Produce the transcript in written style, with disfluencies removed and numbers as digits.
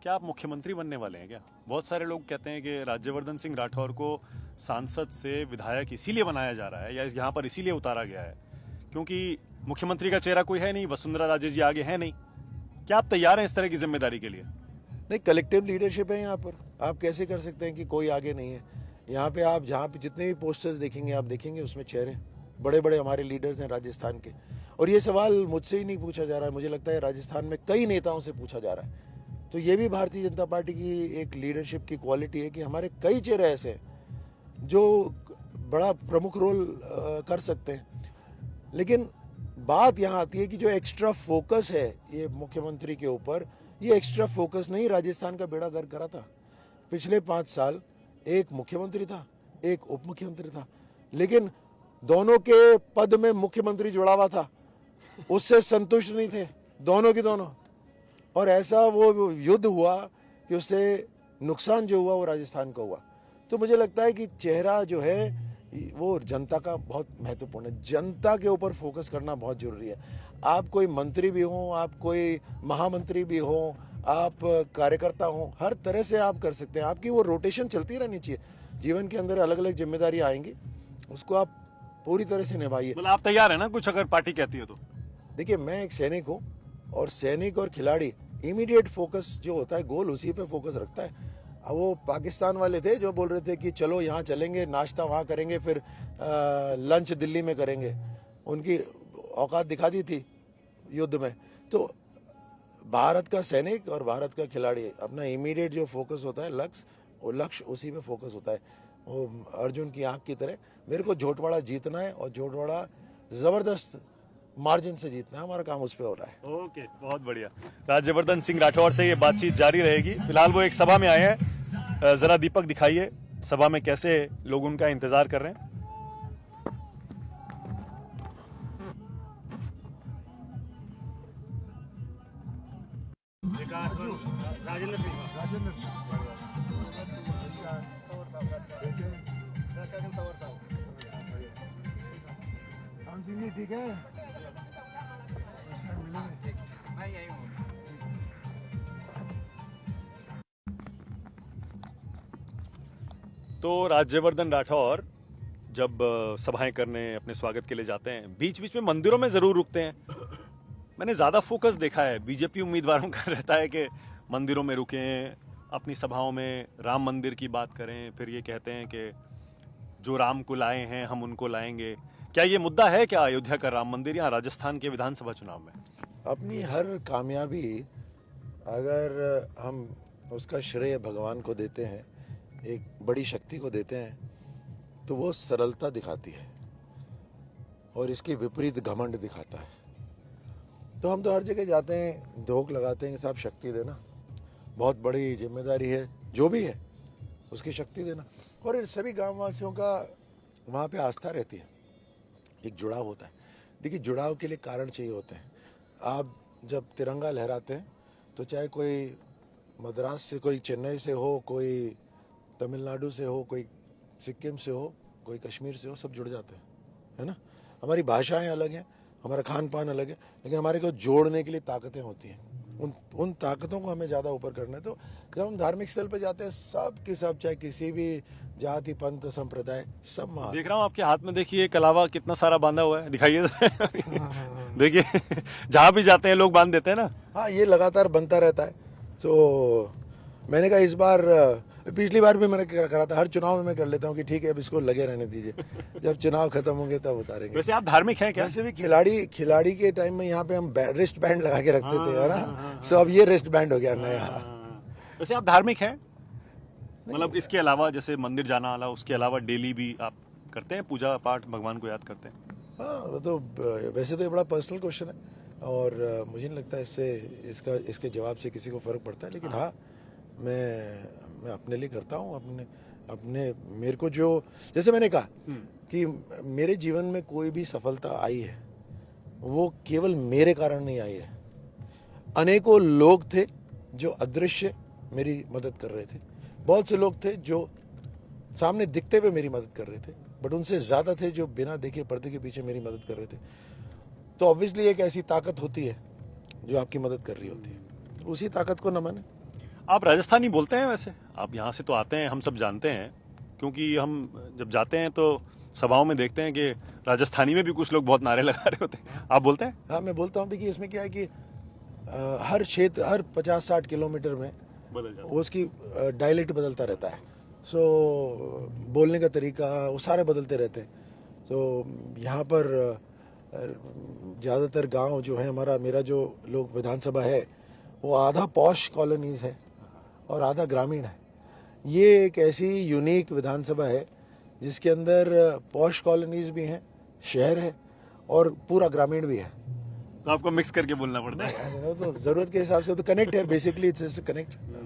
क्या आप मुख्यमंत्री बनने वाले हैं क्या? बहुत सारे लोग कहते हैं कि राज्यवर्धन सिंह राठौर को सांसद से विधायक इसीलिए बनाया जा रहा है या यहाँ पर इसीलिए उतारा गया है क्योंकि मुख्यमंत्री का चेहरा कोई है नहीं, वसुंधरा राजे जी आगे है नहीं। क्या आप तैयार हैं इस तरह की जिम्मेदारी के लिए? नहीं, कलेक्टिव लीडरशिप है यहाँ पर। आप कैसे कर सकते हैं कि कोई आगे नहीं है? यहाँ पे आप जहाँ पे जितने भी पोस्टर्स देखेंगे आप देखेंगे उसमें चेहरे बड़े बड़े हमारे लीडर्स हैं राजस्थान के। और ये सवाल मुझसे ही नहीं पूछा जा रहा है, मुझे लगता है राजस्थान में कई नेताओं से पूछा जा रहा है। तो ये भी भारतीय जनता पार्टी की एक लीडरशिप की क्वालिटी है कि हमारे कई चेहरे ऐसे हैं जो बड़ा प्रमुख रोल कर सकते हैं। लेकिन बात यहाँ आती है कि जो एक्स्ट्रा फोकस है ये मुख्यमंत्री के ऊपर, ये एक्स्ट्रा फोकस नहीं राजस्थान का बेड़ा गर्क करा था। पिछले 5 साल एक मुख्यमंत्री था, एक उप मुख्यमंत्री था, लेकिन दोनों के पद में मुख्यमंत्री जुड़ा हुआ था, उससे संतुष्ट नहीं थे दोनों के दोनों। और ऐसा वो युद्ध हुआ कि उससे नुकसान जो हुआ वो राजस्थान का हुआ। तो मुझे लगता है कि चेहरा जो है वो जनता का बहुत महत्वपूर्ण है। जनता के ऊपर फोकस करना बहुत जरूरी है। आप कोई मंत्री भी हो, आप कोई महामंत्री भी हो, आप कार्यकर्ता हो, हर तरह से आप कर सकते हैं। आपकी वो रोटेशन चलती रहनी चाहिए। जीवन के अंदर अलग अलग जिम्मेदारी आएंगी, उसको आप पूरी तरह से निभाइए। मतलब आप तैयार है ना कुछ अगर पार्टी कहती है तो? देखिए, मैं एक सैनिक हूँ और सैनिक और खिलाड़ी इमीडिएट फोकस जो होता है गोल उसी पे फोकस रखता है। अब वो पाकिस्तान वाले थे जो बोल रहे थे कि चलो यहाँ चलेंगे, नाश्ता वहाँ करेंगे, फिर लंच दिल्ली में करेंगे। उनकी औकात दिखा दी थी युद्ध में। तो भारत का सैनिक और भारत का खिलाड़ी अपना इमीडिएट जो फोकस होता है लक्ष्य, वो लक्ष्य उसी पे फोकस होता है। वो अर्जुन की आंख की तरह मेरे को झोटवाड़ा जीतना है और झोटवाड़ा जबरदस्त मार्जिन से जीतना है। हमारा काम उस पे हो रहा है। ओके, बहुत बढ़िया। राज्यवर्धन सिंह राठौर से ये बातचीत जारी रहेगी। फिलहाल वो एक सभा में आए हैं, जरा दीपक दिखाइए सभा में कैसे लोग उनका इंतजार कर रहे हैं। ठीक है। तो राज्यवर्धन राठौर जब सभाएं करने अपने स्वागत के लिए जाते हैं, बीच बीच में मंदिरों में जरूर रुकते हैं। मैंने ज्यादा फोकस देखा है बीजेपी उम्मीदवारों का रहता है कि मंदिरों में रुकें, अपनी सभाओं में राम मंदिर की बात करें, फिर ये कहते हैं कि जो राम को लाए हैं हम उनको लाएंगे। क्या ये मुद्दा है क्या अयोध्या का राम मंदिर या राजस्थान के विधानसभा चुनाव में? अपनी हर कामयाबी अगर हम उसका श्रेय भगवान को देते हैं, एक बड़ी शक्ति को देते हैं, तो वो सरलता दिखाती है और इसके विपरीत घमंड दिखाता है। तो हम तो हर जगह जाते हैं, धोख लगाते हैं कि साहब शक्ति देना, बहुत बड़ी जिम्मेदारी है, जो भी है उसकी शक्ति देना। और सभी गाँव वासियों का वहाँ पे आस्था रहती है, एक जुड़ाव होता है। देखिए, जुड़ाव के लिए कारण चाहिए होते हैं। आप जब तिरंगा लहराते हैं तो चाहे कोई मद्रास से, कोई चेन्नई से हो, कोई तमिलनाडु से हो, कोई सिक्किम से हो, कोई कश्मीर से हो, सब जुड़ जाते हैं, है ना। हमारी भाषाएं अलग हैं, हमारा खान पान अलग है, लेकिन हमारे को जोड़ने के लिए ताकतें होती हैं। उन ताकतों को हमें ज़्यादा ऊपर करना है। तो जब हम धार्मिक स्थल पर जाते हैं, सब के सब, चाहे किसी भी जाति पंथ संप्रदाय, सब वहाँ। देख रहा हूँ आपके हाथ में, देखिए कलावा कितना सारा बांधा हुआ है, दिखाइए। देखिए, जहाँ भी जाते हैं लोग बांध देते हैं ना। हाँ, ये लगातार बनता रहता है। तो मैंने कहा इस बार, पिछली बार भी मैंने करा था, हर चुनाव में मैं कर लेता हूँ कि ठीक है अब इसको लगे रहने दीजिए, जब चुनाव खत्म होंगे तब उतारेंगे। वैसे आप धार्मिक हैं क्या? वैसे भी खिलाड़ी के टाइम में यहाँ पे हम रिस्ट बैंड लगा के रखते थे, है ना। सो अब ये रिस्ट बैंड हो गया नया। वैसे आप धार्मिक हैं? मतलब इसके अलावा जैसे मंदिर जाना वाला, उसके अलावा डेली भी आप करते हैं पूजा पाठ, भगवान को याद करते हैं? हाँ, वो तो वैसे तो ये बड़ा पर्सनल क्वेश्चन है और मुझे नहीं लगता इसके जवाब से किसी को फर्क पड़ता है। लेकिन हाँ, मैं अपने लिए करता हूँ। अपने मेरे को जो, जैसे मैंने कहा कि मेरे जीवन में कोई भी सफलता आई है वो केवल मेरे कारण नहीं आई है। अनेकों लोग थे जो अदृश्य मेरी मदद कर रहे थे, बहुत से लोग थे जो सामने दिखते हुए मेरी मदद कर रहे थे, बट उनसे ज्यादा थे जो बिना देखे पर्दे के पीछे मेरी मदद कर रहे थे। तो ऑब्वियसली एक ऐसी ताकत होती है जो आपकी मदद कर रही होती है, तो उसी ताकत को नमन है। आप राजस्थानी बोलते हैं वैसे? आप यहाँ से तो आते हैं, हम सब जानते हैं, क्योंकि हम जब जाते हैं तो सभाओं में देखते हैं कि राजस्थानी में भी कुछ लोग बहुत नारे लगा रहे होते हैं। आप बोलते हैं? हाँ मैं बोलता हूँ। देखिए इसमें क्या है कि हर क्षेत्र हर 50-60 किलोमीटर में बदल जाता उसकी डायलेक्ट बदलता रहता है। सो बोलने का तरीका वो सारे बदलते रहते हैं। तो यहाँ पर ज़्यादातर गांव जो है मेरा जो लोग विधानसभा है वो आधा पॉश कॉलोनीज है और आधा ग्रामीण है। ये एक ऐसी यूनिक विधानसभा है जिसके अंदर पॉश कॉलोनीज भी हैं, शहर है और पूरा ग्रामीण भी है। तो आपको मिक्स करके बोलना पड़ता है। तो ज़रूरत के हिसाब से तो कनेक्ट है, बेसिकली इट्स कनेक्ट।